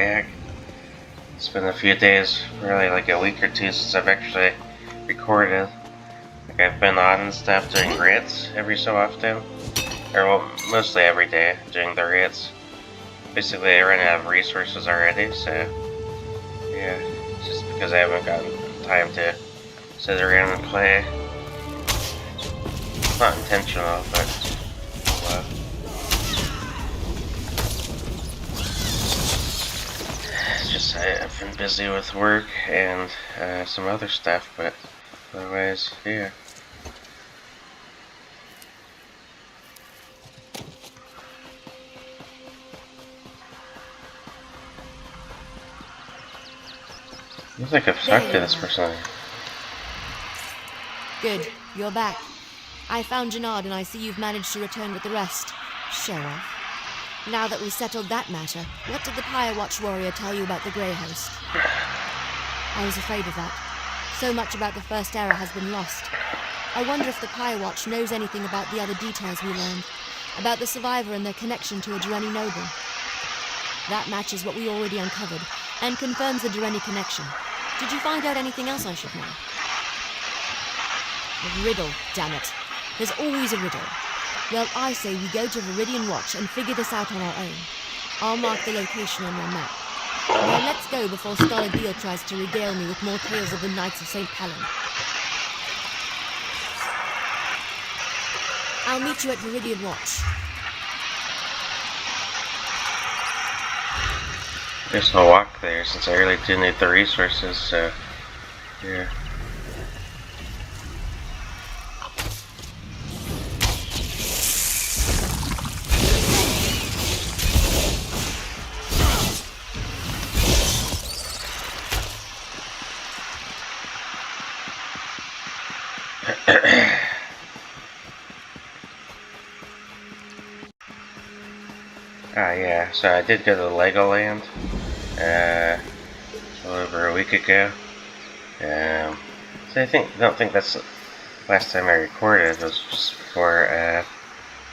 back. It's been a few days, really like a week or two since I've actually recorded. Like I've been on and stuff doing rates every so often. Or well, mostly every day doing the rates. Basically I run out of resources already, so yeah. It's just because I haven't gotten time to sit around and play. It's not intentional, but well. It's just I've been busy with work and some other stuff, but otherwise, yeah. Looks like I've talked to this person. Good, you're back. I found Gennard and I see you've managed to return with the rest. Show off. Now that we've settled that matter, what did the Pyre Watch warrior tell you about the Grey Host? I was afraid of that. So much about the First Era has been lost. I wonder if the Pyre Watch knows anything about the other details we learned, about the survivor and their connection to a Dureni noble. That matches what we already uncovered, and confirms the Dureni connection. Did you find out anything else I should know? A riddle, damn it. There's always a riddle. Well, I say we go to Viridian Watch and figure this out on our own. I'll mark the location on your map. Now let's go before Scholar Deal tries to regale me with more tales of the Knights of St. Palin. I'll meet you at Viridian Watch. Guess I'll walk there since I really do need the resources, so yeah. Yeah, so I did go to Legoland a little over a week ago. So I don't think that's the last time I recorded. It was just before I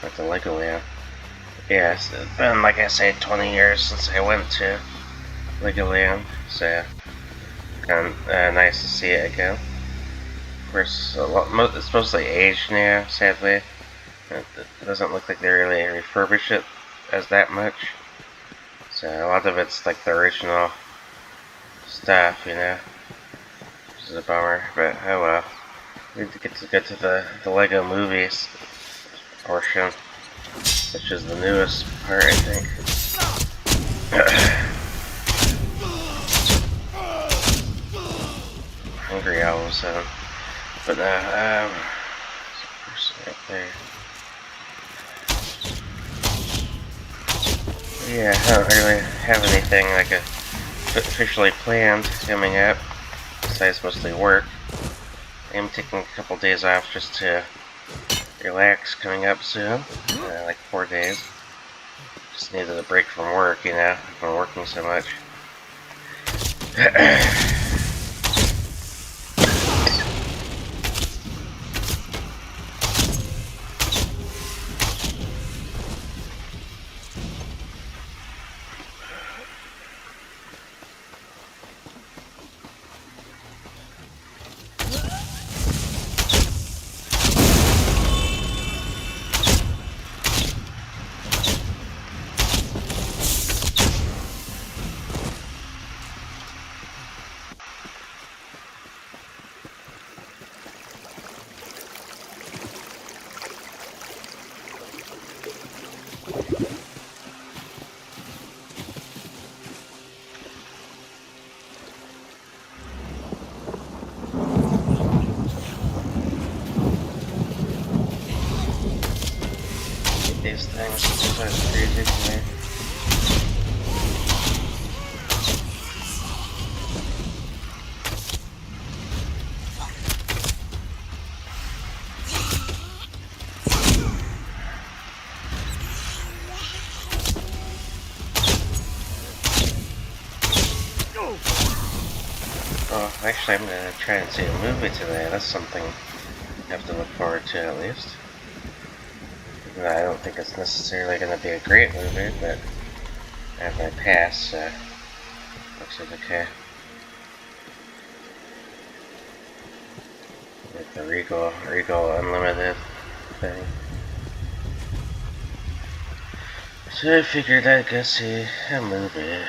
went to Legoland. Yeah, it's been, like I say, 20 years since I went to Legoland, so kind of nice to see it again. Of course, it's mostly aged now, sadly. It doesn't look like they really refurbish it as that much. So a lot of it's like the original stuff, you know, which is a bummer, but oh well. We need to get to the Lego movies portion, which is the newest part, I think. Hungry all of a sudden. But right there. Yeah, I don't really have anything like officially planned coming up, besides mostly work. I'm taking a couple days off just to relax coming up soon, like 4 days. Just needed a break from work, you know, I've been working so much. These things are so crazy to me. Oh, actually I'm gonna try and see a movie today. That's something I have to look forward to at least. I don't think it's necessarily going to be a great movie, but I have my pass, so looks like okay. Like the Regal Unlimited thing. So I figured I'd go see a movie.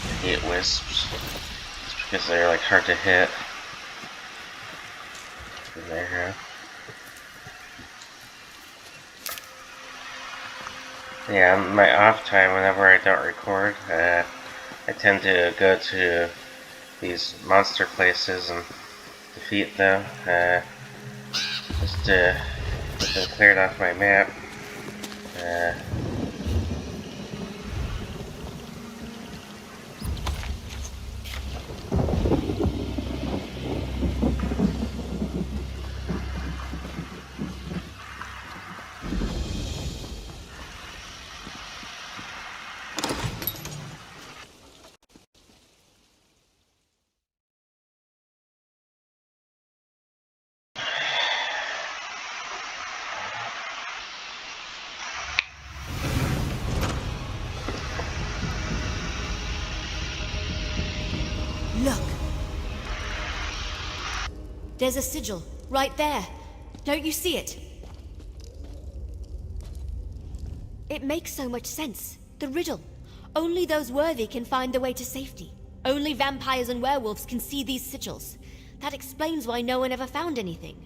I hate wisps. It's because they're like hard to hit. There. Yeah, on my off time, whenever I don't record, I tend to go to these monster places and defeat them, just to get them cleared off my map. Look! There's a sigil, right there. Don't you see it? It makes so much sense. The riddle. Only those worthy can find the way to safety. Only vampires and werewolves can see these sigils. That explains why no one ever found anything.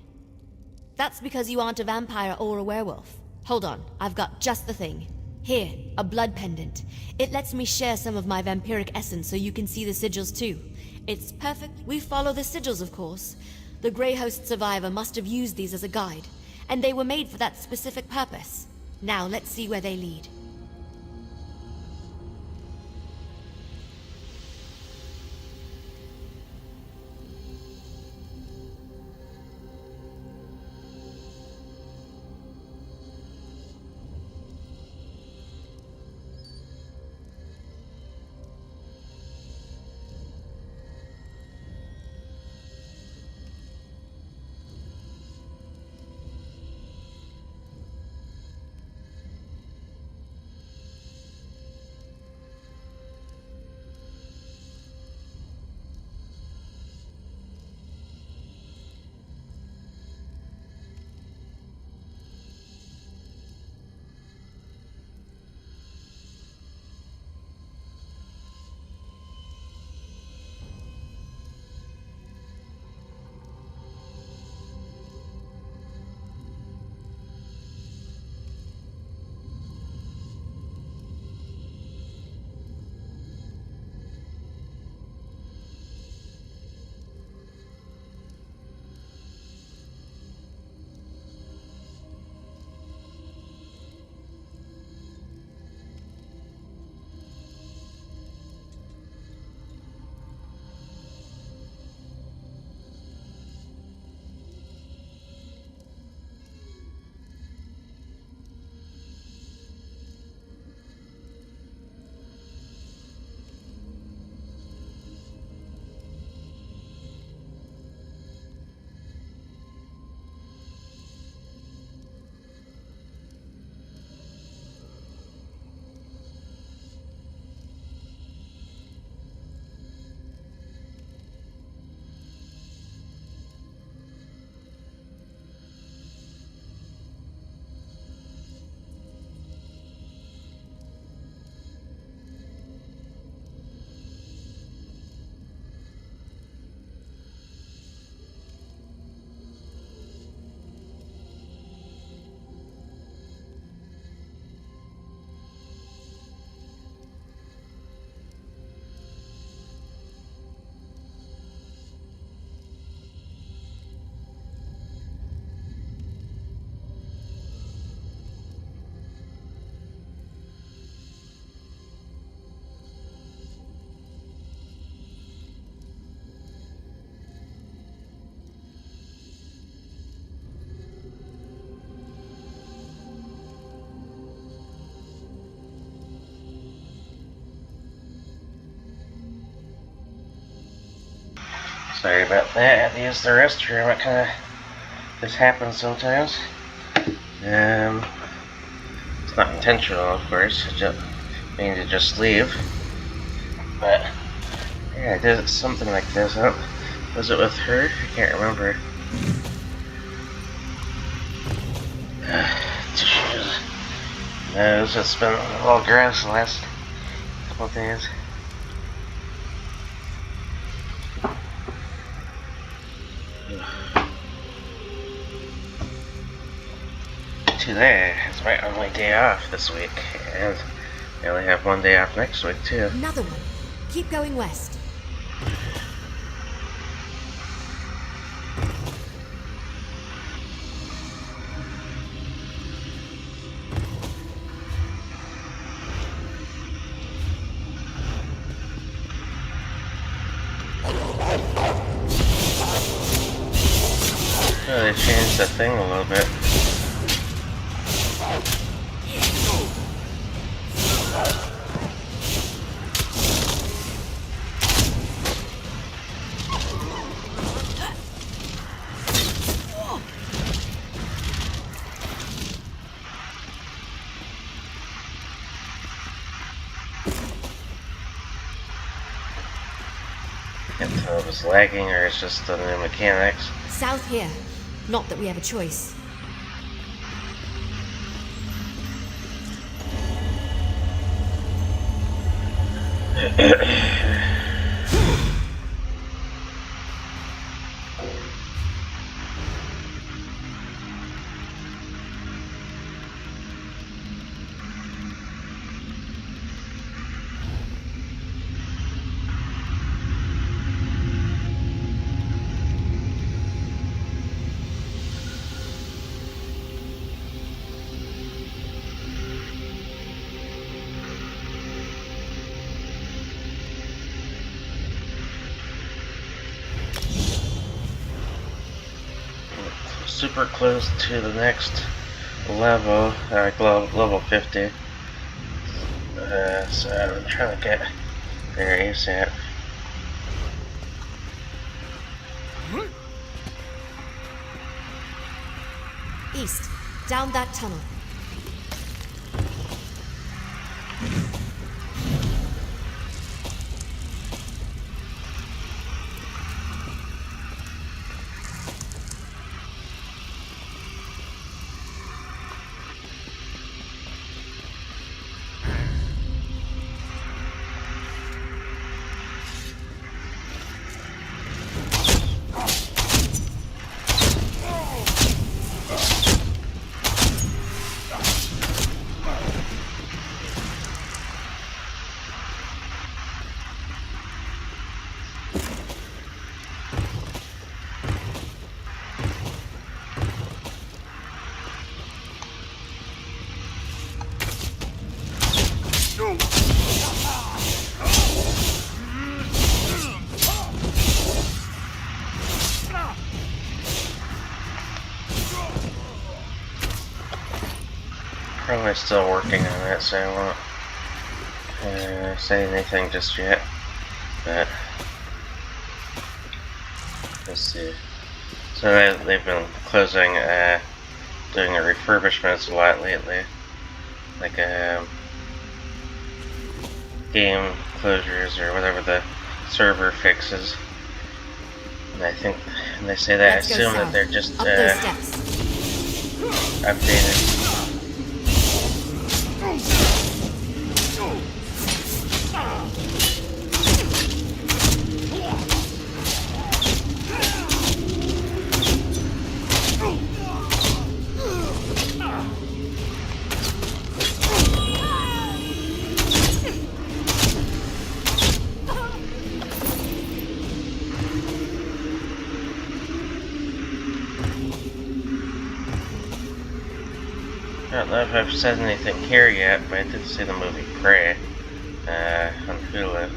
That's because you aren't a vampire or a werewolf. Hold on, I've got just the thing. Here, a blood pendant. It lets me share some of my vampiric essence so you can see the sigils too. It's perfect. We follow the sigils, of course. The Grey Host survivor must have used these as a guide, and they were made for that specific purpose. Now, let's see where they lead. Sorry about that. I had to use the restroom. It kind of this happens sometimes. It's not intentional, of course. I just mean to just leave. But yeah, I did something like this. Was it with her? I can't remember. No, it's just been a little gross the last couple of days. Today is my only day off this week, and I only have one day off next week too. Another one. Keep going west. Oh, they changed the thing a little bit. Can't tell if it was lagging or it's just the new mechanics. South here. Not that we have a choice. Super close to the next level, level 50. So I'm trying to get there ASAP. East. Down that tunnel. Probably still working on it, so I won't say anything just yet. But let's see. So they've been closing, doing the refurbishments a lot lately, like game closures or whatever the server fixes. And I think, and they say that, I assume that they're just updated. I don't know if I've said anything here yet, but I did see the movie Prey on Hulu.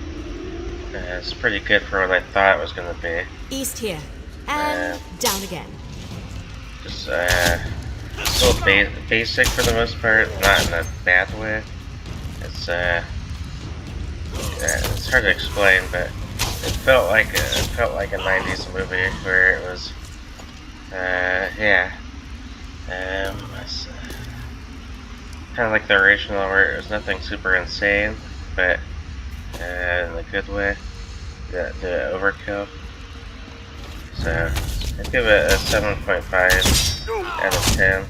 It's pretty good for what I thought it was going to be. East here. And down again. Just still basic for the most part, not in a bad way. It's hard to explain, but it felt like a '90s movie where it was, yeah, it's kind of like the original where it was nothing super insane, but in a good way, the overkill. So I'd give it a 7.5 out of 10.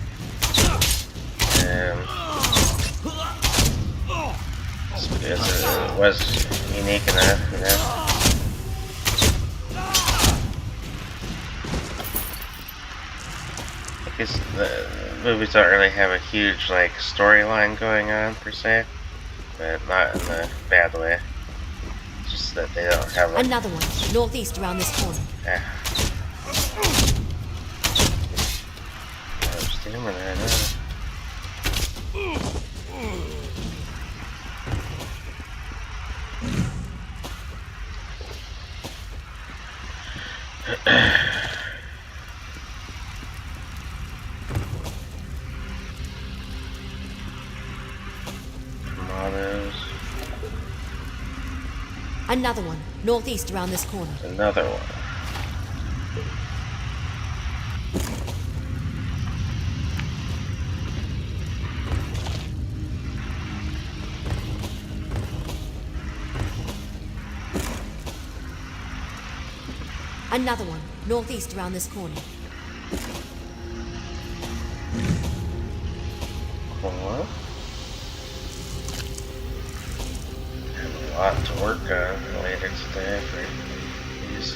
It was unique enough, you know. I guess the movies don't really have a huge like storyline going on per se, but not in a bad way. It's just that they don't have like, Another one, northeast around this corner. Stamina, I know. Tomatoes. Another one, northeast around this corner. Another one. Another one, northeast around this corner. Cool. Have a lot to work on later today for these.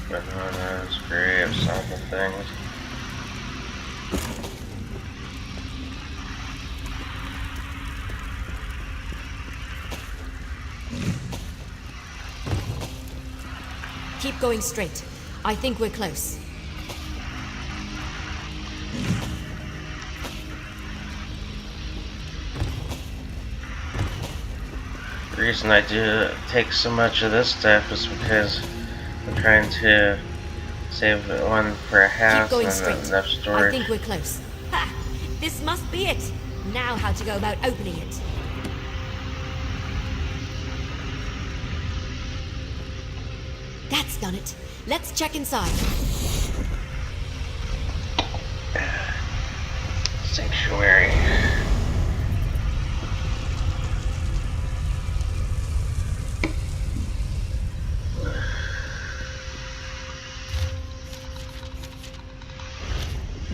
Bananas, grapes, all the things. Keep going straight. I think we're close. The reason I do take so much of this stuff is because I'm trying to save one for a house Keep going and straight. enough I storage. think we're close. Ha! This must be it. Now how to go about opening it. That's done it. Let's check inside. Sanctuary.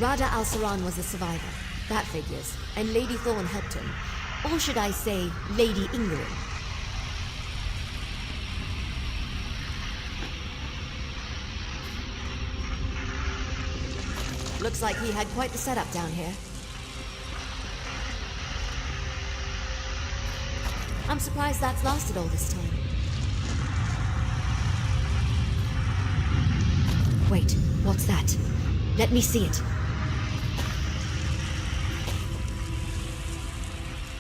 Rada Al-Saran was a survivor. That figures. And Lady Thorne helped him. Or should I say, Lady Ingrid. Looks like he had quite the setup down here. I'm surprised that's lasted all this time. Wait, what's that? Let me see it.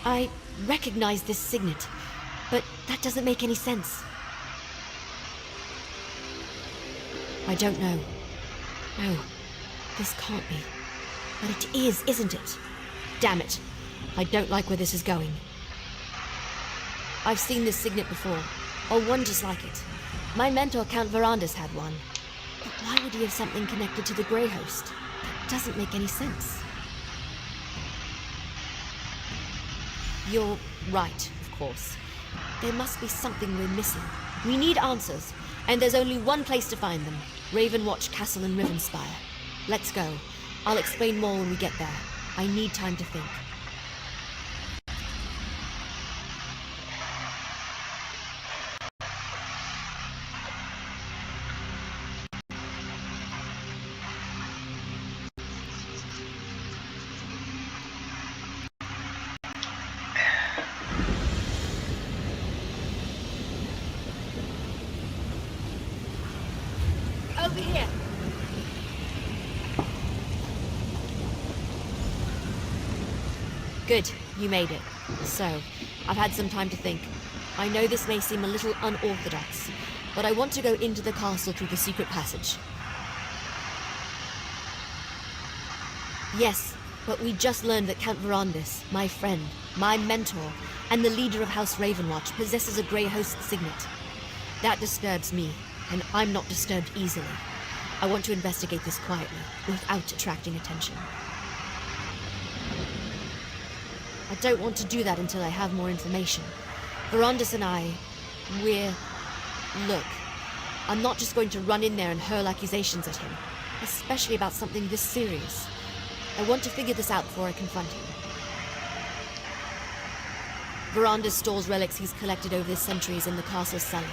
I recognize this signet, but that doesn't make any sense. I don't know. No, this can't be. But it is, isn't it? Damn it. I don't like where this is going. I've seen this signet before, or one just like it. My mentor, Count Varandas, had one. But why would he have something connected to the Grey Host? That doesn't make any sense. You're right, of course. There must be something we're missing. We need answers, and there's only one place to find them. Ravenwatch Castle in Rivenspire. Let's go. I'll explain more when we get there. I need time to think. Over here. Good, you made it. So, I've had some time to think. I know this may seem a little unorthodox, but I want to go into the castle through the secret passage. Yes, but we just learned that Count Verandis, my friend, my mentor, and the leader of House Ravenwatch possesses a Grey Host signet. That disturbs me, and I'm not disturbed easily. I want to investigate this quietly, without attracting attention. I don't want to do that until I have more information. Verandis and Look, I'm not just going to run in there and hurl accusations at him, especially about something this serious. I want to figure this out before I confront him. Verandis stores relics he's collected over the centuries in the castle cellar.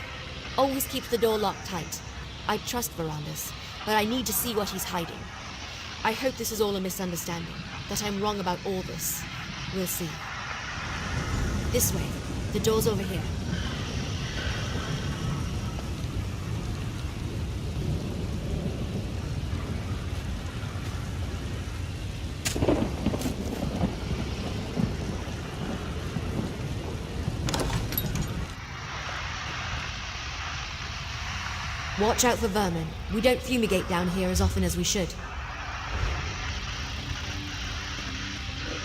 Always keeps the door locked tight. I trust Verandis, but I need to see what he's hiding. I hope this is all a misunderstanding, that I'm wrong about all this. We'll see. This way. The door's over here. Watch out for vermin. We don't fumigate down here as often as we should.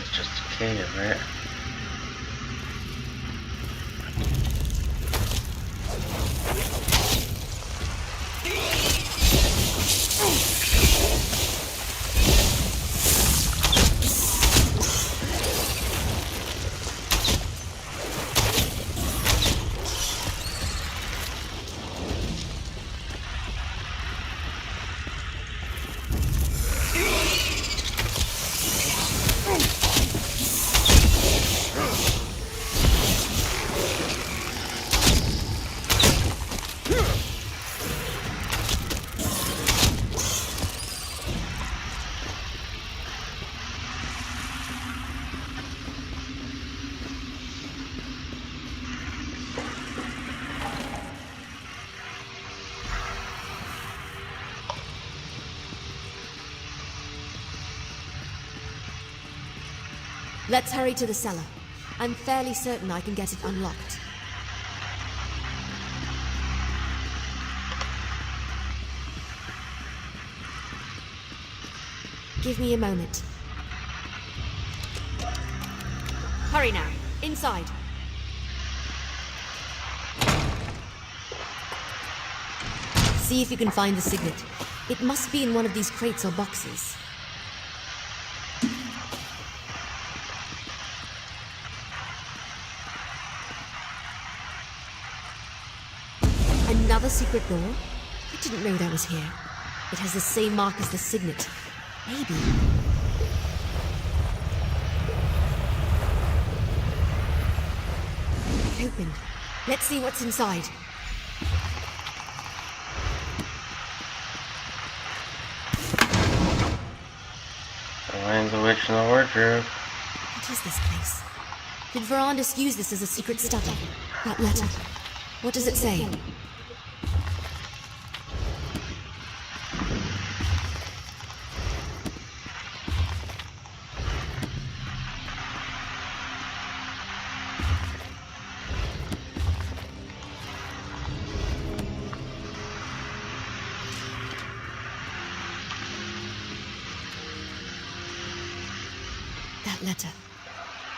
It's just a cave, right? Let's hurry to the cellar. I'm fairly certain I can get it unlocked. Give me a moment. Hurry now. Inside. See if you can find the signet. It must be in one of these crates or boxes. Another secret door? I didn't know that was here. It has the same mark as the signet. Maybe. It opened. Let's see what's inside. Find the witch in the wardrobe. What is this place? Did Verandis use this as a secret study? That letter. What does it say? That letter.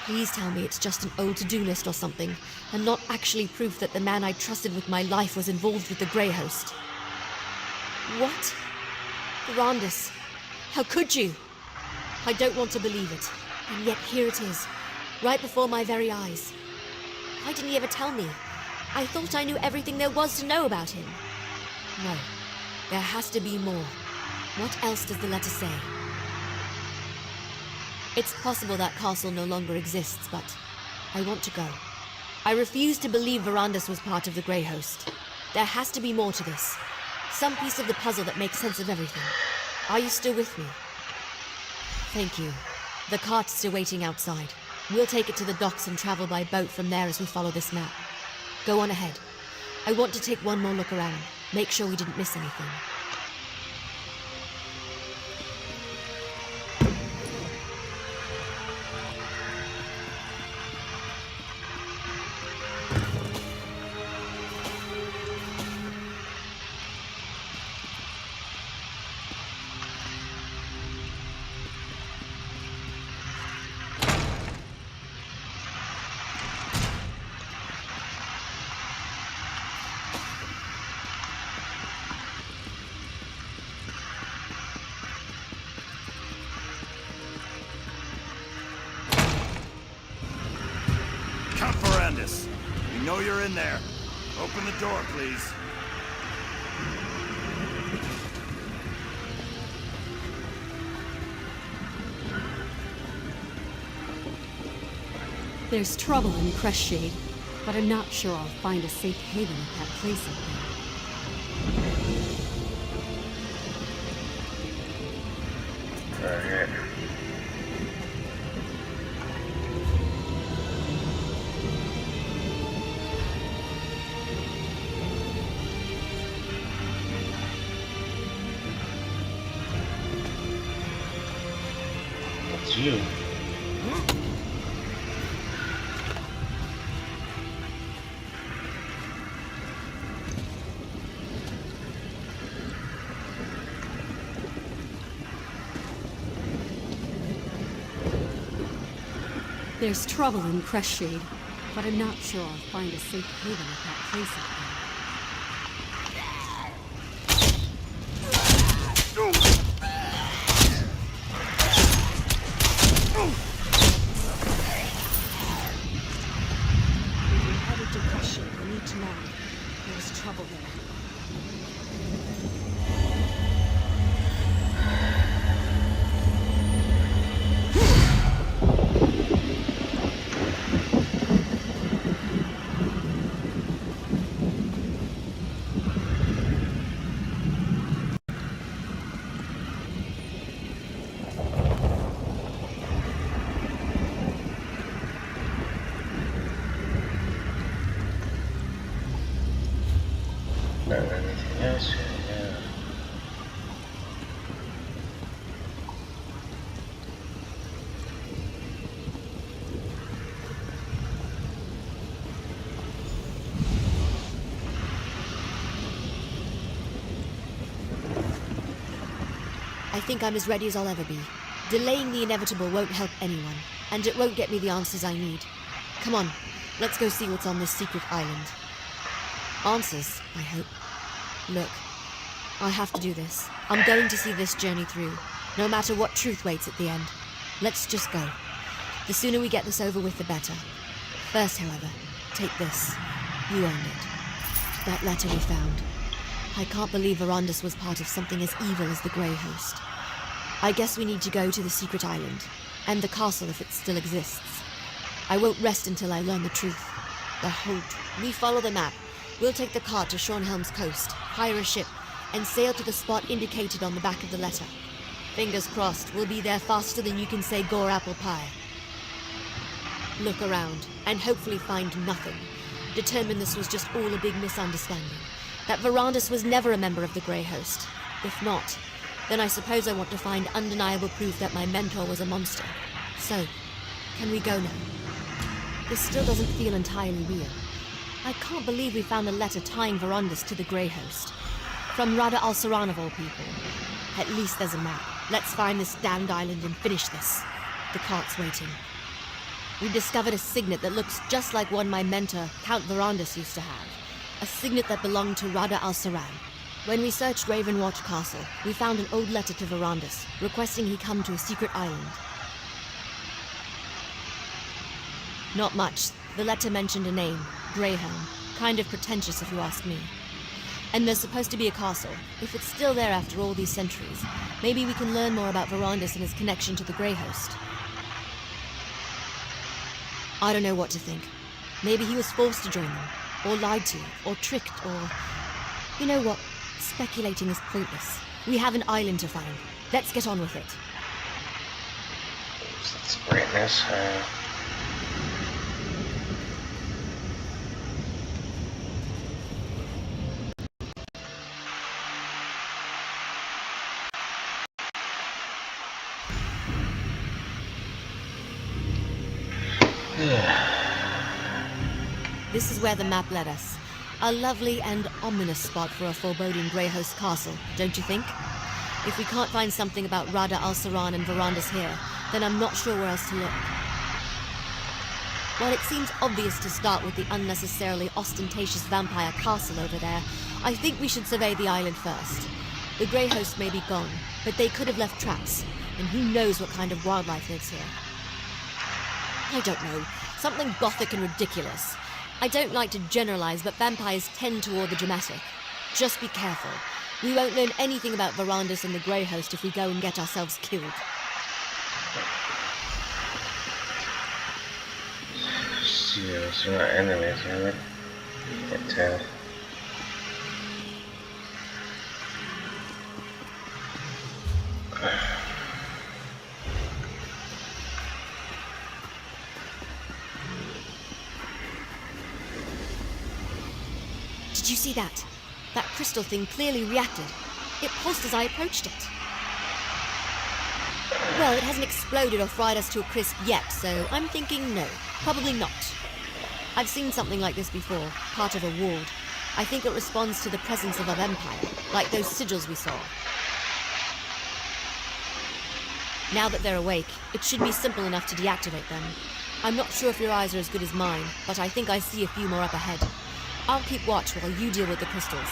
Please tell me it's just an old to-do list or something, and not actually proof that the man I trusted with my life was involved with the Grey Host. What? Verandis, how could you? I don't want to believe it, and yet here it is, right before my very eyes. Why didn't he ever tell me? I thought I knew everything there was to know about him. No, there has to be more. What else does the letter say? It's possible that castle no longer exists, but I want to go. I refuse to believe Verandis was part of the Grey Host. There has to be more to this. Some piece of the puzzle that makes sense of everything. Are you still with me? Thank you. The cart's still waiting outside. We'll take it to the docks and travel by boat from there as we follow this map. Go on ahead. I want to take one more look around. Make sure we didn't miss anything. Count Verandis, we know you're in there. Open the door, please. There's trouble in Crestshade, but I'm not sure I'll find a safe haven at that place up there. Alright. It's you. There's trouble in Crestshade, but I'm not sure I'll find a safe haven at that place up there. If you're headed to Crestshade, we need to know. There's trouble there. Not anything else here, yeah. I think I'm as ready as I'll ever be. Delaying the inevitable won't help anyone, and it won't get me the answers I need. Come on, let's go see what's on this secret island. Answers, I hope. Look, I have to do this. I'm going to see this journey through, no matter what truth waits at the end. Let's just go. The sooner we get this over with, the better. First, however, take this. You earned it. That letter we found. I can't believe Verandis was part of something as evil as the Grey Host. I guess we need to go to the secret island, and the castle if it still exists. I won't rest until I learn the truth. The whole truth. We follow the map. We'll take the cart to Shornhelm's coast, hire a ship, and sail to the spot indicated on the back of the letter. Fingers crossed, we'll be there faster than you can say Gore apple pie. Look around, and hopefully find nothing. Determine this was just all a big misunderstanding. That Verandis was never a member of the Grey Host. If not, then I suppose I want to find undeniable proof that my mentor was a monster. So, can we go now? This still doesn't feel entirely real. I can't believe we found a letter tying Verandis to the Grey Host. From Rada al-Saran of all people. At least there's a map. Let's find this damned island and finish this. The cart's waiting. We discovered a signet that looks just like one my mentor, Count Verandis, used to have. A signet that belonged to Rada al-Saran. When we searched Ravenwatch Castle, we found an old letter to Verandis, requesting he come to a secret island. Not much. The letter mentioned a name, Greyhelm, Kind of pretentious, if you ask me. And there's supposed to be a castle. If it's still there after all these centuries, maybe we can learn more about Verandis and his connection to the Grey Host. I don't know what to think. Maybe he was forced to join them, or lied to, or tricked, or... You know what? Speculating is pointless. We have an island to find. Let's get on with it. That's brightness. This is where the map led us. A lovely and ominous spot for a foreboding Grey Host castle, don't you think? If we can't find something about Rada al-Saran and Verandis here, then I'm not sure where else to look. While it seems obvious to start with the unnecessarily ostentatious vampire castle over there, I think we should survey the island first. The Grey Host may be gone, but they could have left traps, and who knows what kind of wildlife lives here. I don't know, something gothic and ridiculous. I don't like to generalize, but vampires tend toward the dramatic. Just be careful. We won't learn anything about Verandis and the Grey Host if we go and get ourselves killed. Serious, we're not enemies, really. Can't tell. Did you see that? That crystal thing clearly reacted. It pulsed as I approached it. Well, it hasn't exploded or fried us to a crisp yet, so I'm thinking no, probably not. I've seen something like this before, part of a ward. I think it responds to the presence of a vampire, like those sigils we saw. Now that they're awake, it should be simple enough to deactivate them. I'm not sure if your eyes are as good as mine, but I think I see a few more up ahead. I'll keep watch while you deal with the crystals.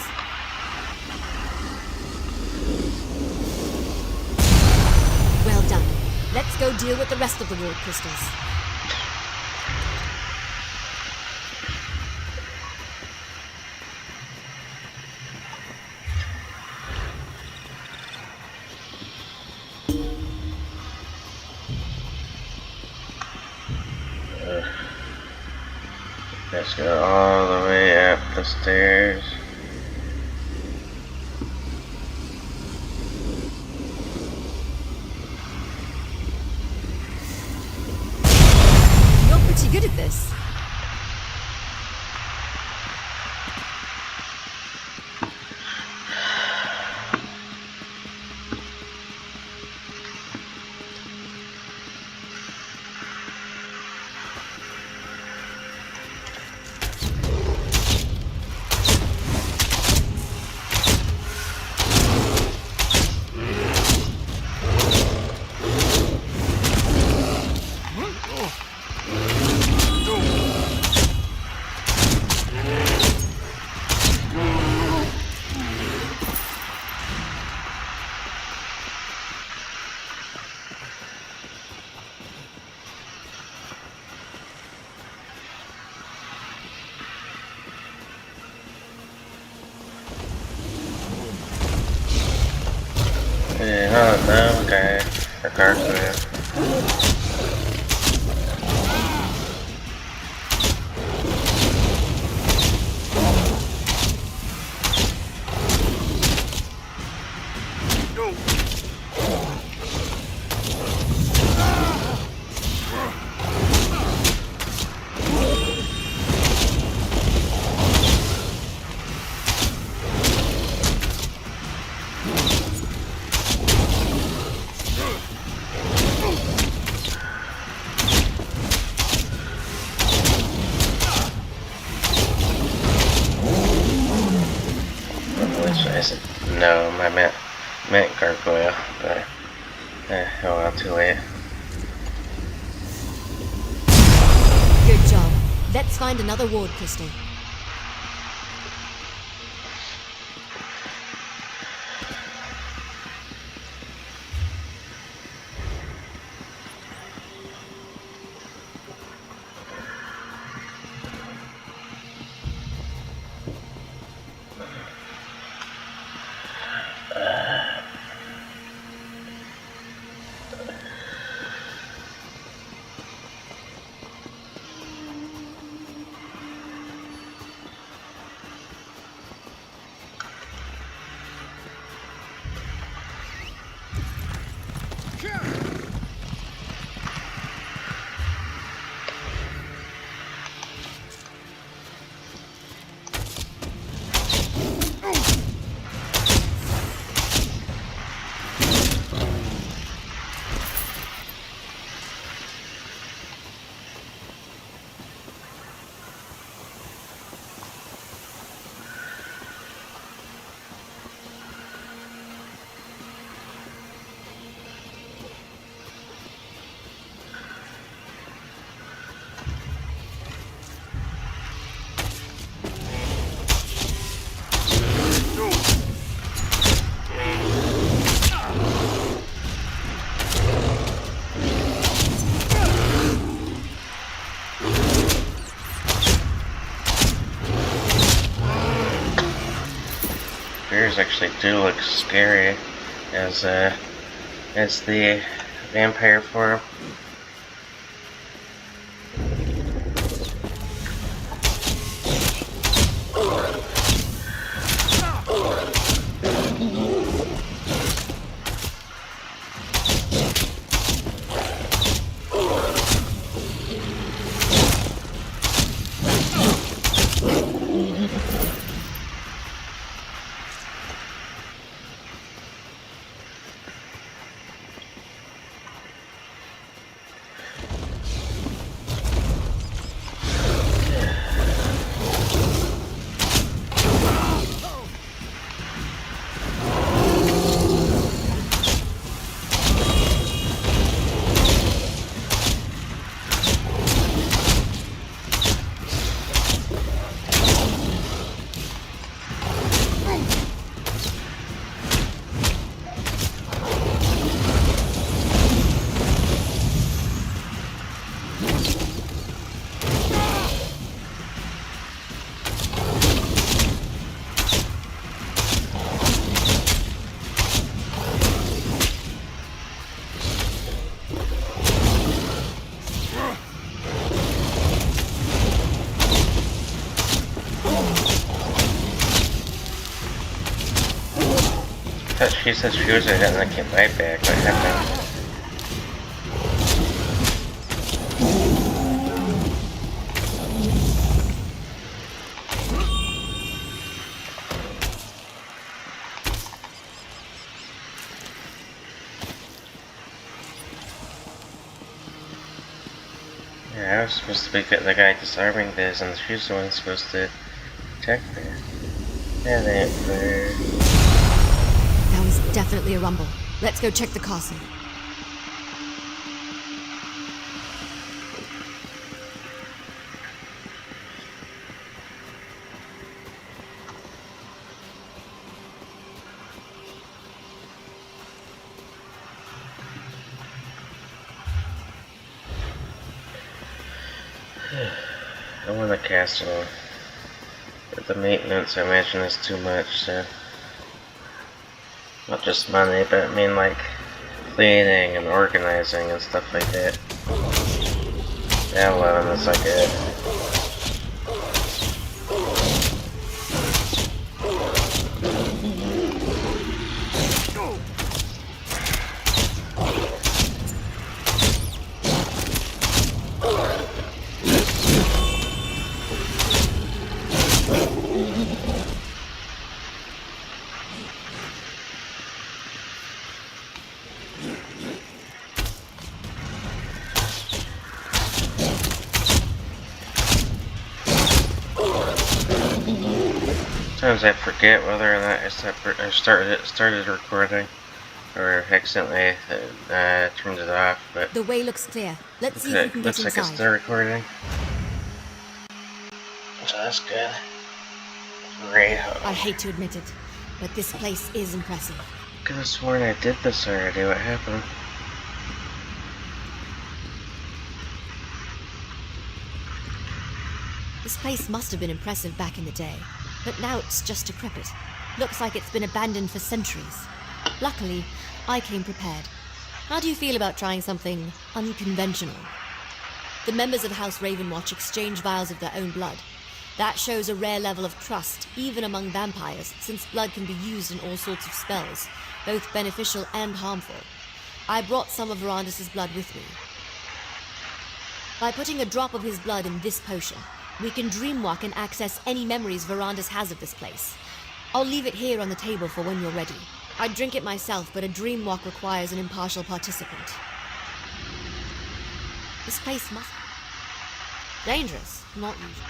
Well done. Let's go deal with the rest of the ward crystals. Let's go all the way up the stairs. You're pretty good at this. Oh no, okay. The car's there. No, I meant gargoyle, but oh well, too late. Good job. Let's find another ward crystal. creatures actually do look scary as the vampire form. She said she was ahead and I came right back. What happened? Yeah, I was supposed to be the guy disarming this, and she's the one supposed to attack me. Yeah, they ain't fair. That was definitely a rumble. Let's go check the castle. I want a castle, but the maintenance I imagine is too much, so not just money, but I mean like cleaning and organizing and stuff like that. That alone is like a sometimes I forget whether or not I started recording or accidentally turned it off, but The way looks clear. Let's see if we can get looks like it's inside. still recording. So that's good. Great. I hate to admit it, but this place is impressive. Could have sworn I did this already. What happened? This place must have been impressive back in the day, but now it's just decrepit. Looks like it's been abandoned for centuries. Luckily, I came prepared. How do you feel about trying something unconventional? The members of House Ravenwatch exchange vials of their own blood. That shows a rare level of trust, even among vampires, since blood can be used in all sorts of spells, both beneficial and harmful. I brought some of Verandis' blood with me. By putting a drop of his blood in this potion, we can dreamwalk and access any memories Verandis has of this place. I'll leave it here on the table for when you're ready. I'd drink it myself, but a dreamwalk requires an impartial participant. This place must... dangerous, not usual.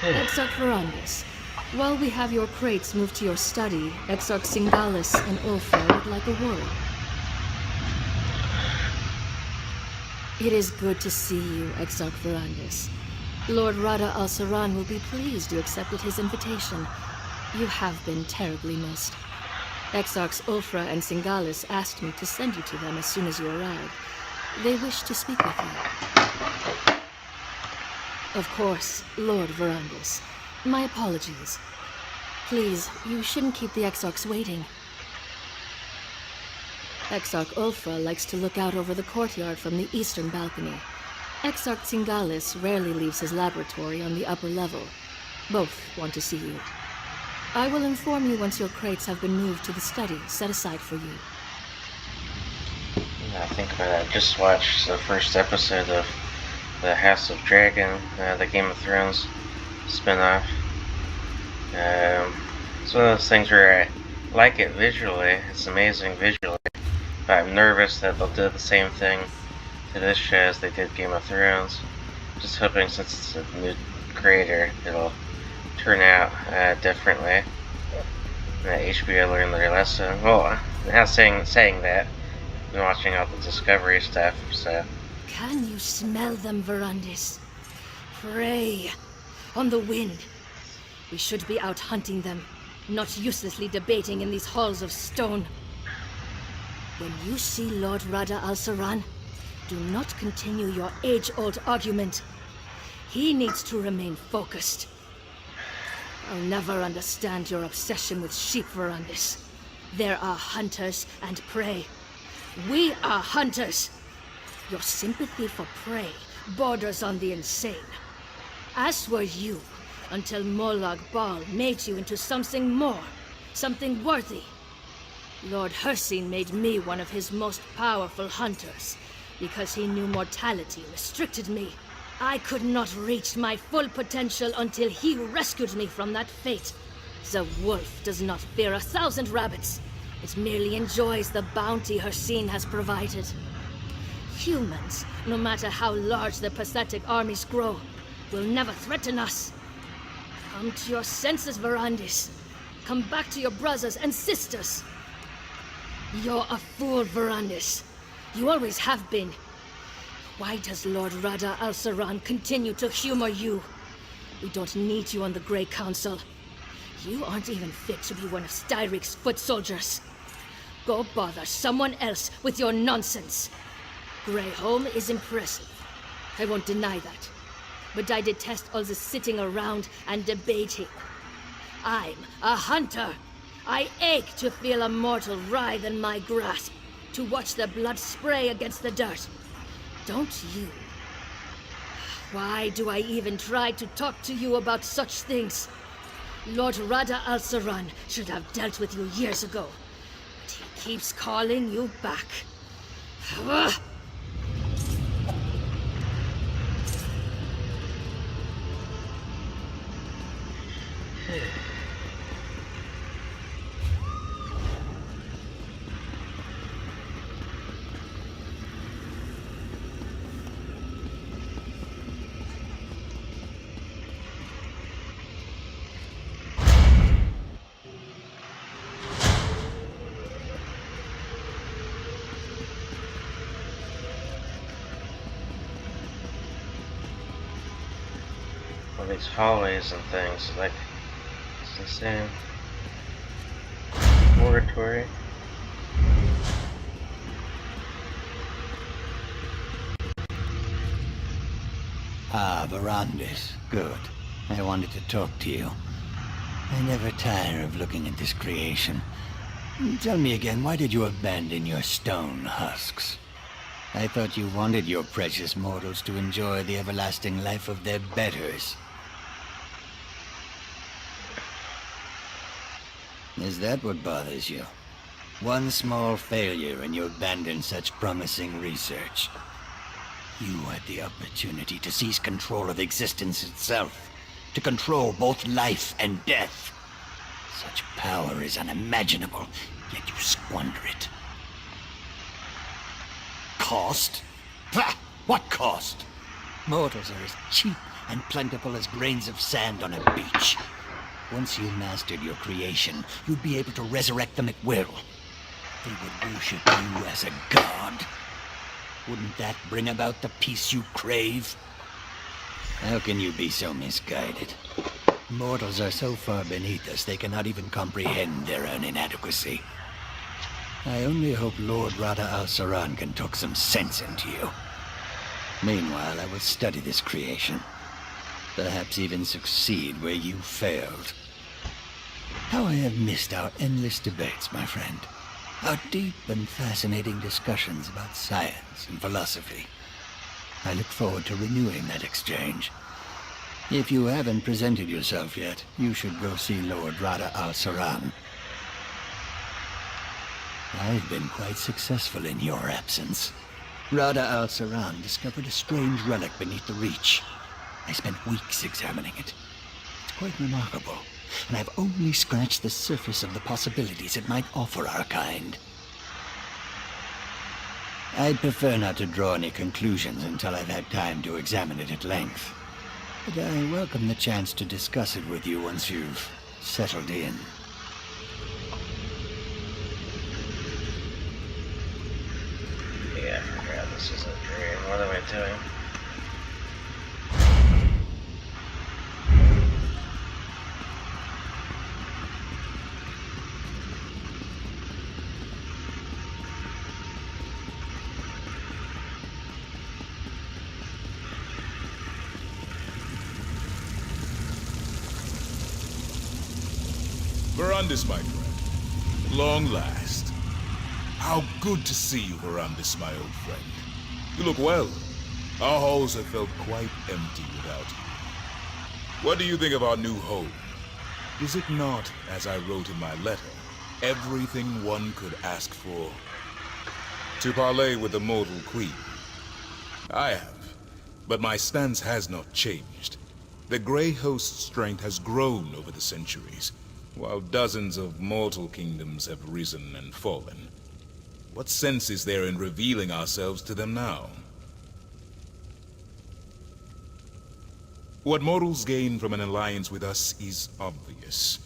Exarch Verandis, while we have your crates moved to your study, Exarch Singalis and Ulfra would like a word. It is good to see you, Exarch Verandis. Lord Rada al-Saran will be pleased you accepted his invitation. You have been terribly missed. Exarchs Ulfra and Singalis asked me to send you to them as soon as you arrived. They wish to speak with you. Of course, Lord Verandis. My apologies. Please, you shouldn't keep the Exarchs waiting. Exarch Ulfra likes to look out over the courtyard from the eastern balcony. Exarch Singalis rarely leaves his laboratory on the upper level. Both want to see you. I will inform you once your crates have been moved to the study set aside for you. I think I just watched the first episode of the House of Dragon, the Game of Thrones spin-off. It's one of those things where I like it visually. It's amazing visually. But I'm nervous that they'll do the same thing to this show as they did Game of Thrones. Just hoping, since it's a new creator, it'll turn out differently. That HBO learned their lesson. Well, not saying that. I've been watching all the Discovery stuff, so. Can you smell them, Verandis? Prey on the wind. We should be out hunting them, not uselessly debating in these halls of stone. When you see Lord Rada al-Saran, do not continue your age-old argument. He needs to remain focused. I'll never understand your obsession with sheep, Verandis. There are hunters and prey. We are hunters. Your sympathy for prey borders on the insane. As were you, until Molag Bal made you into something more, something worthy. Lord Hircine made me one of his most powerful hunters, because he knew mortality restricted me. I could not reach my full potential until he rescued me from that fate. The wolf does not fear 1,000 rabbits. It merely enjoys the bounty Hircine has provided. Humans, no matter how large their pathetic armies grow, will never threaten us. Come to your senses, Verandis. Come back to your brothers and sisters. You're a fool, Verandis. You always have been. Why does Lord Rada al-Saran continue to humor you? We don't need you on the Grey Council. You aren't even fit to be one of Styric's foot soldiers. Go bother someone else with your nonsense. Greyholm is impressive. I won't deny that. But I detest all the sitting around and debating. I'm a hunter. I ache to feel a mortal writhe in my grasp, to watch the blood spray against the dirt. Don't you? Why do I even try to talk to you about such things? Lord Rada al-Saran should have dealt with you years ago. But he keeps calling you back. Ugh. All these hallways and things, like, it's the same. Laboratory. Ah, Verandis. Good. I wanted to talk to you. I never tire of looking at this creation. Tell me again, why did you abandon your stone husks? I thought you wanted your precious mortals to enjoy the everlasting life of their betters. Is that what bothers you? One small failure and you abandon such promising research. You had the opportunity to seize control of existence itself, to control both life and death. Such power is unimaginable, yet you squander it. Cost? Pah! What cost? Mortals are as cheap and plentiful as grains of sand on a beach. Once you mastered your creation, you'd be able to resurrect them at will. They would worship you as a god. Wouldn't that bring about the peace you crave? How can you be so misguided? Mortals are so far beneath us they cannot even comprehend their own inadequacy. I only hope Lord Rada al-Saran can talk some sense into you. Meanwhile, I will study this creation. Perhaps even succeed where you failed. How I have missed our endless debates, my friend. Our deep and fascinating discussions about science and philosophy. I look forward to renewing that exchange. If you haven't presented yourself yet, you should go see Lord Rada al-Saran. I've been quite successful in your absence. Rada al-Saran discovered a strange relic beneath the Reach. I spent weeks examining it. It's quite remarkable, and I've only scratched the surface of the possibilities it might offer our kind. I'd prefer not to draw any conclusions until I've had time to examine it at length. But I welcome the chance to discuss it with you once you've settled in. Yeah, I forgot this is a dream. What am I doing? Verandis, my friend. At long last. How good to see you, Verandis, my old friend. You look well. Our halls have felt quite empty without you. What do you think of our new home? Is it not, as I wrote in my letter, everything one could ask for? To parley with the mortal queen. I have, but my stance has not changed. The Grey Host's strength has grown over the centuries, while dozens of mortal kingdoms have risen and fallen. What sense is there in revealing ourselves to them now? What mortals gain from an alliance with us is obvious.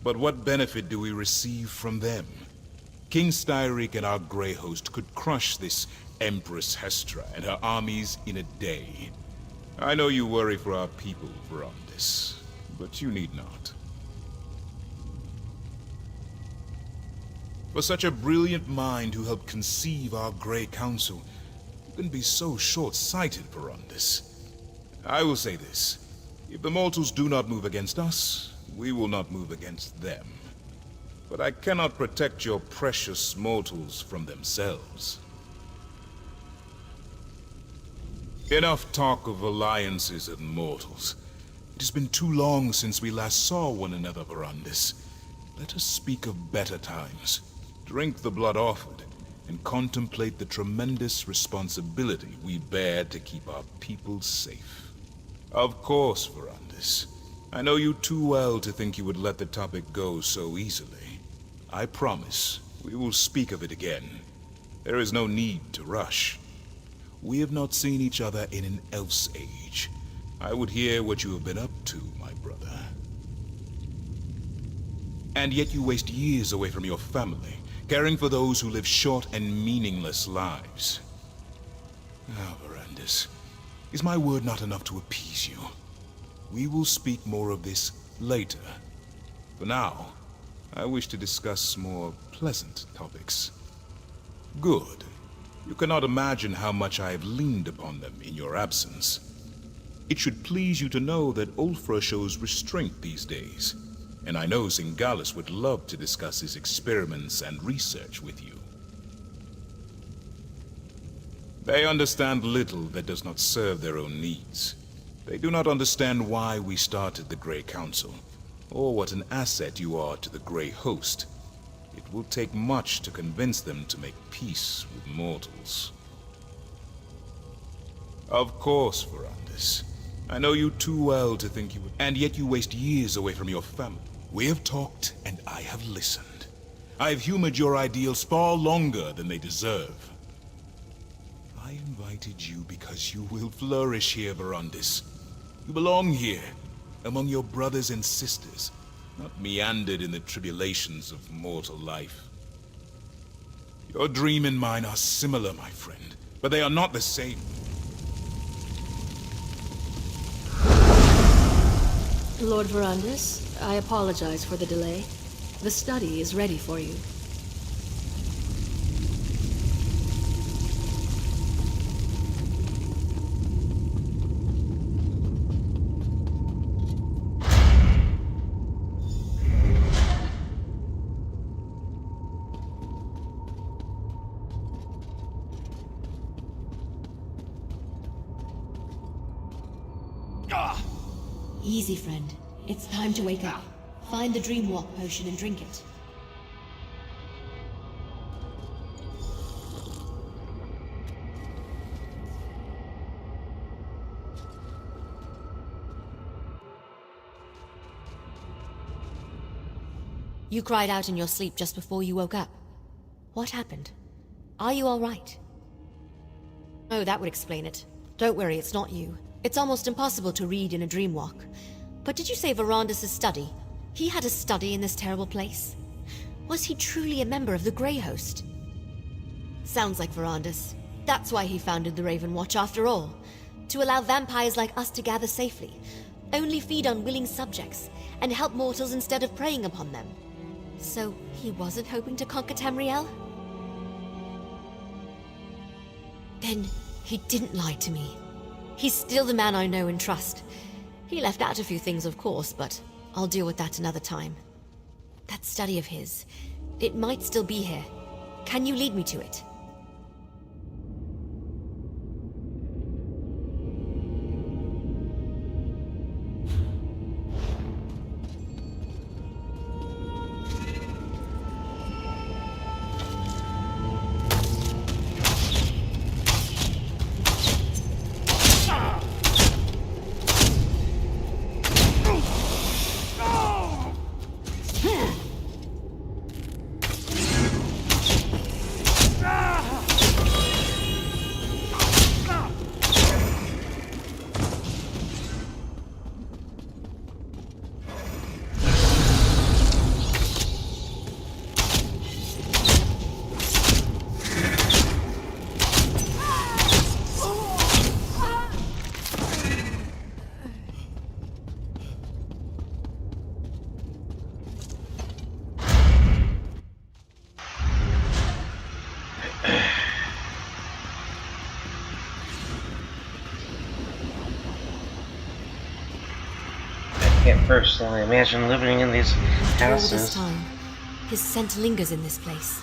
But what benefit do we receive from them? King Styric and our Grey Host could crush this Empress Hestra and her armies in a day. I know you worry for our people, Verandis, but you need not. For such a brilliant mind who helped conceive our Grey Council, you can be so short-sighted, Verandis. I will say this. If the mortals do not move against us, we will not move against them. But I cannot protect your precious mortals from themselves. Enough talk of alliances and mortals. It has been too long since we last saw one another, Verandis. Let us speak of better times. Drink the blood offered, and contemplate the tremendous responsibility we bear to keep our people safe. Of course, Verandis. I know you too well to think you would let the topic go so easily. I promise we will speak of it again. There is no need to rush. We have not seen each other in an elf's age. I would hear what you have been up to, my brother. And yet you waste years away from your family, caring for those who live short and meaningless lives. Ah, Verandis, is my word not enough to appease you? We will speak more of this later. For now, I wish to discuss more pleasant topics. Good. You cannot imagine how much I have leaned upon them in your absence. It should please you to know that Ulfra shows restraint these days, and I know Singalis would love to discuss his experiments and research with you. They understand little that does not serve their own needs. They do not understand why we started the Grey Council, or what an asset you are to the Grey Host. It will take much to convince them to make peace with mortals. Of course, Verandis. I know you too well to think you would, and yet you waste years away from your family. We have talked, and I have listened. I have humored your ideals far longer than they deserve. I invited you because you will flourish here, Verandis. You belong here, among your brothers and sisters, not meandered in the tribulations of mortal life. Your dream and mine are similar, my friend, but they are not the same. Lord Verandis, I apologize for the delay. The study is ready for you. Easy, friend. It's time to wake up. Find the Dream Walk potion and drink it. You cried out in your sleep just before you woke up. What happened? Are you all right? Oh, that would explain it. Don't worry, it's not you. It's almost impossible to read in a dream walk. But did you say Verandis' study? He had a study in this terrible place? Was he truly a member of the Grey Host? Sounds like Verandis. That's why he founded the Raven Watch after all. To allow vampires like us to gather safely, only feed on willing subjects, and help mortals instead of preying upon them. So he wasn't hoping to conquer Tamriel? Then he didn't lie to me. He's still the man I know and trust. He left out a few things, of course, but I'll deal with that another time. That study of his, it might still be here. Can you lead me to it? Can't personally imagine living in these All this houses. time, his scent lingers in this place.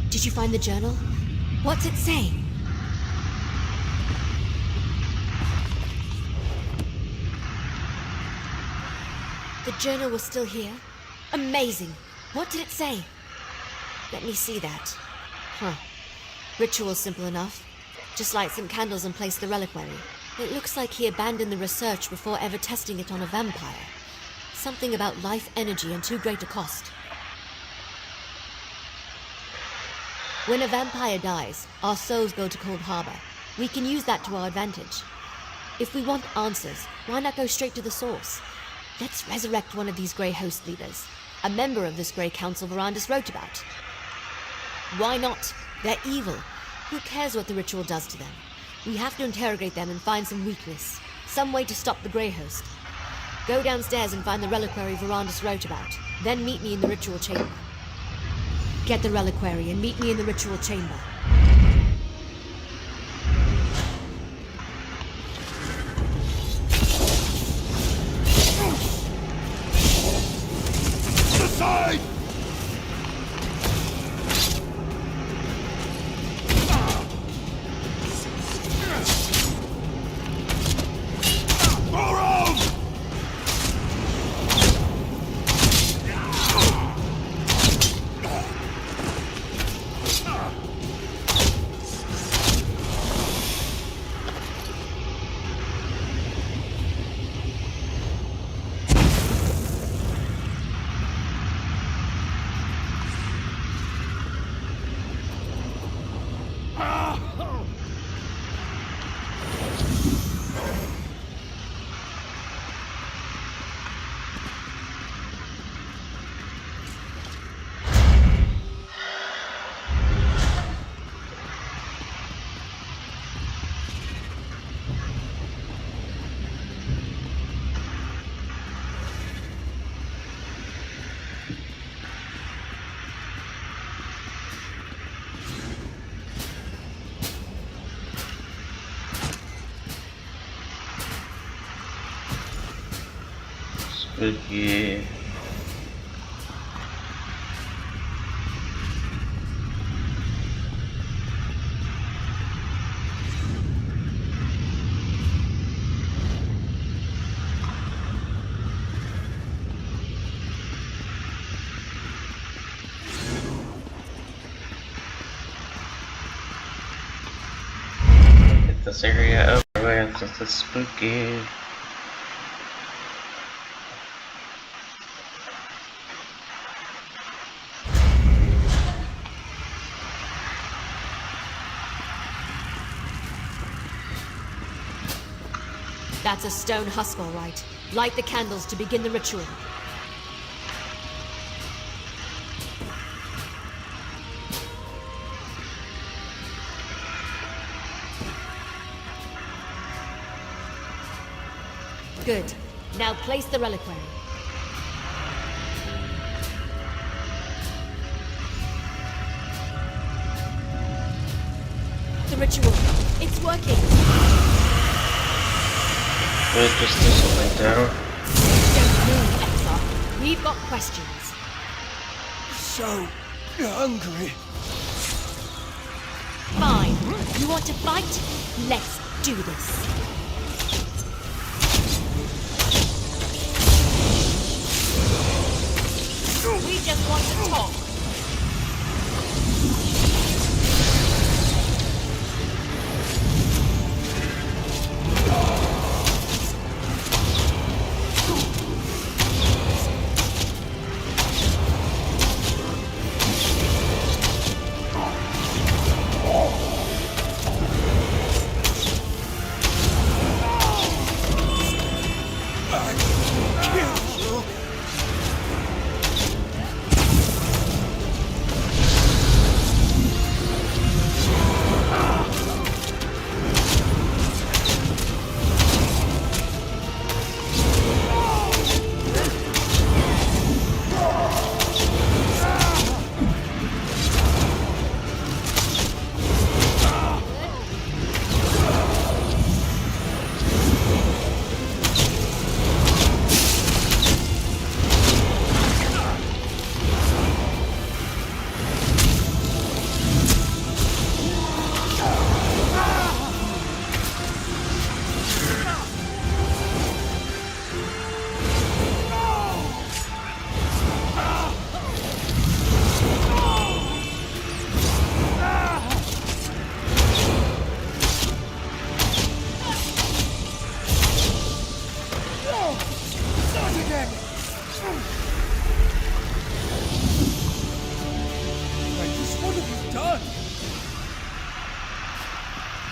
Did you find the journal? What's it say? The journal was still here? Amazing! What did it say? Let me see that. Huh. Ritual simple enough. Just light some candles and place the reliquary. It looks like he abandoned the research before ever testing it on a vampire. Something about life energy and too great a cost. When a vampire dies, our souls go to Cold Harbor. We can use that to our advantage. If we want answers, why not go straight to the source? Let's resurrect one of these Grey Host leaders. A member of this Grey Council Verandis wrote about. Why not? They're evil. Who cares what the ritual does to them? We have to interrogate them and find some weakness. Some way to stop the Grey Host. Go downstairs and find the reliquary Verandis wrote about. Then meet me in the ritual chamber. Get the reliquary and meet me in the ritual chamber. Side! Spooky. get this area over with since it's spooky. That's a stone husk, all right. Light the candles to begin the ritual. Good. Now place the reliquary. The ritual. It's working. We'll just do something down. Don't move, Exar. We've got questions. So hungry. Fine. You want to fight? Let's do this. We just want to talk.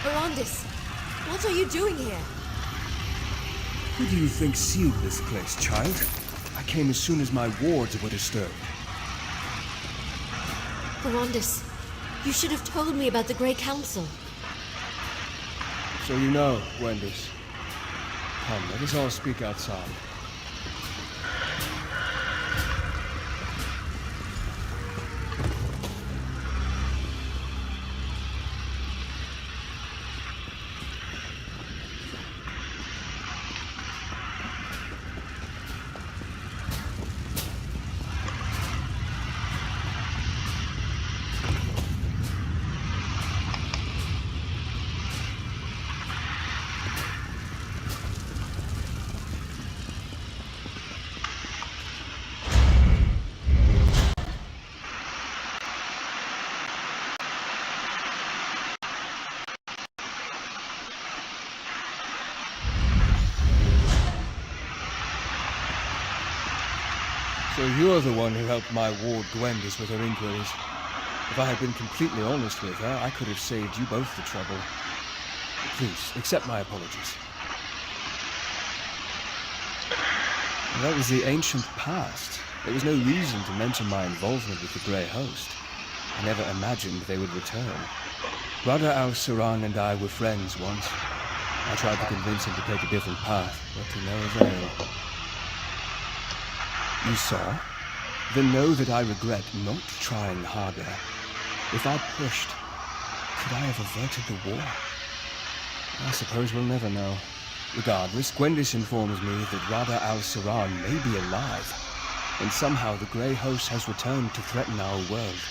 Verondis, what are you doing here? Who do you think sealed this place, child? I came as soon as my wards were disturbed. Verondis, you should have told me about the Grey Council. So you know, Gwendis. Come, let us all speak outside. So you're the one who helped my ward Gwendis with her inquiries. If I had been completely honest with her, I could have saved you both the trouble. Please, accept my apologies. That was the ancient past. There was no reason to mention my involvement with the Grey Host. I never imagined they would return. Brother Al-Saran and I were friends once. I tried to convince him to take a different path, but to no avail. You saw? Then know that I regret not trying harder. If I'd pushed, could I have averted the war? I suppose we'll never know. Regardless, Gwendis informs me that Rada Al-Saran may be alive, and somehow the Grey Host has returned to threaten our world.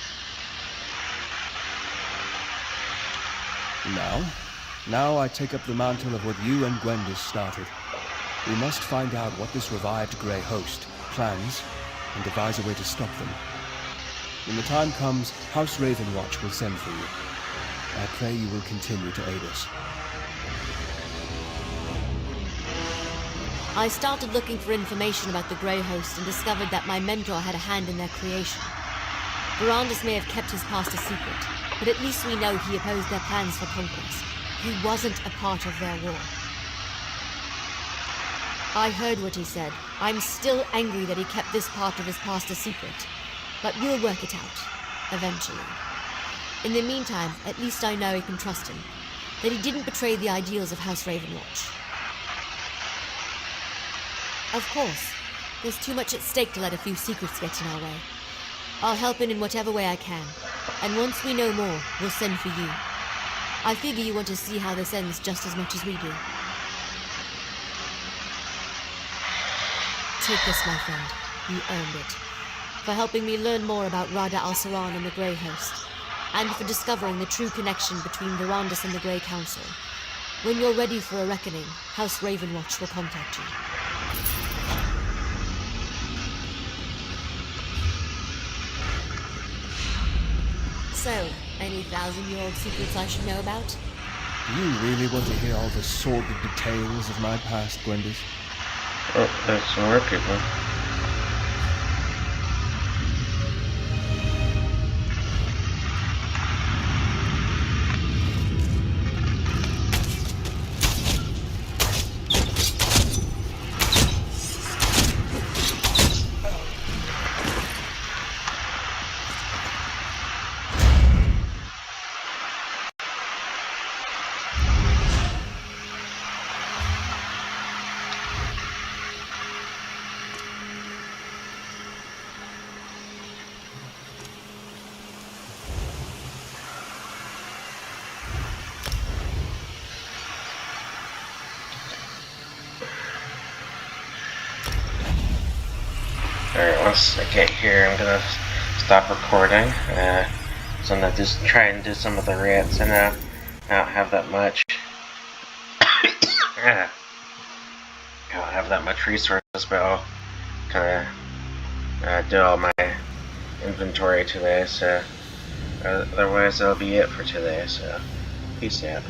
Now I take up the mantle of what you and Gwendis started. We must find out what this revived Grey Host plans and devise a way to stop them. When the time comes, House Ravenwatch will send for you. I pray you will continue to aid us. I started looking for information about the Grey Host and discovered that my mentor had a hand in their creation. Verandis may have kept his past a secret, but at least we know he opposed their plans for conquest. He wasn't a part of their war. I heard what he said. I'm still angry that he kept this part of his past a secret, but we'll work it out, eventually. In the meantime, at least I know I can trust him, that he didn't betray the ideals of House Ravenwatch. Of course, there's too much at stake to let a few secrets get in our way. I'll help in whatever way I can, and once we know more, we'll send for you. I figure you want to see how this ends just as much as we do. Take this, my friend. You earned it. For helping me learn more about Rada al-Saran and the Grey Host, and for discovering the true connection between Verandis and the Grey Council. When you're ready for a reckoning, House Ravenwatch will contact you. So, any 1,000-year-old secrets I should know about? Do you really want to hear all the sordid details of my past, Gwendis? Oh, there's some more people. Alright, once I get here, I'm gonna stop recording. So I'm gonna just try and do some of the rants. I know I don't have that much. I don't have that much resources, but I'll kind of do all my inventory today. So otherwise, that'll be it for today. So peace out.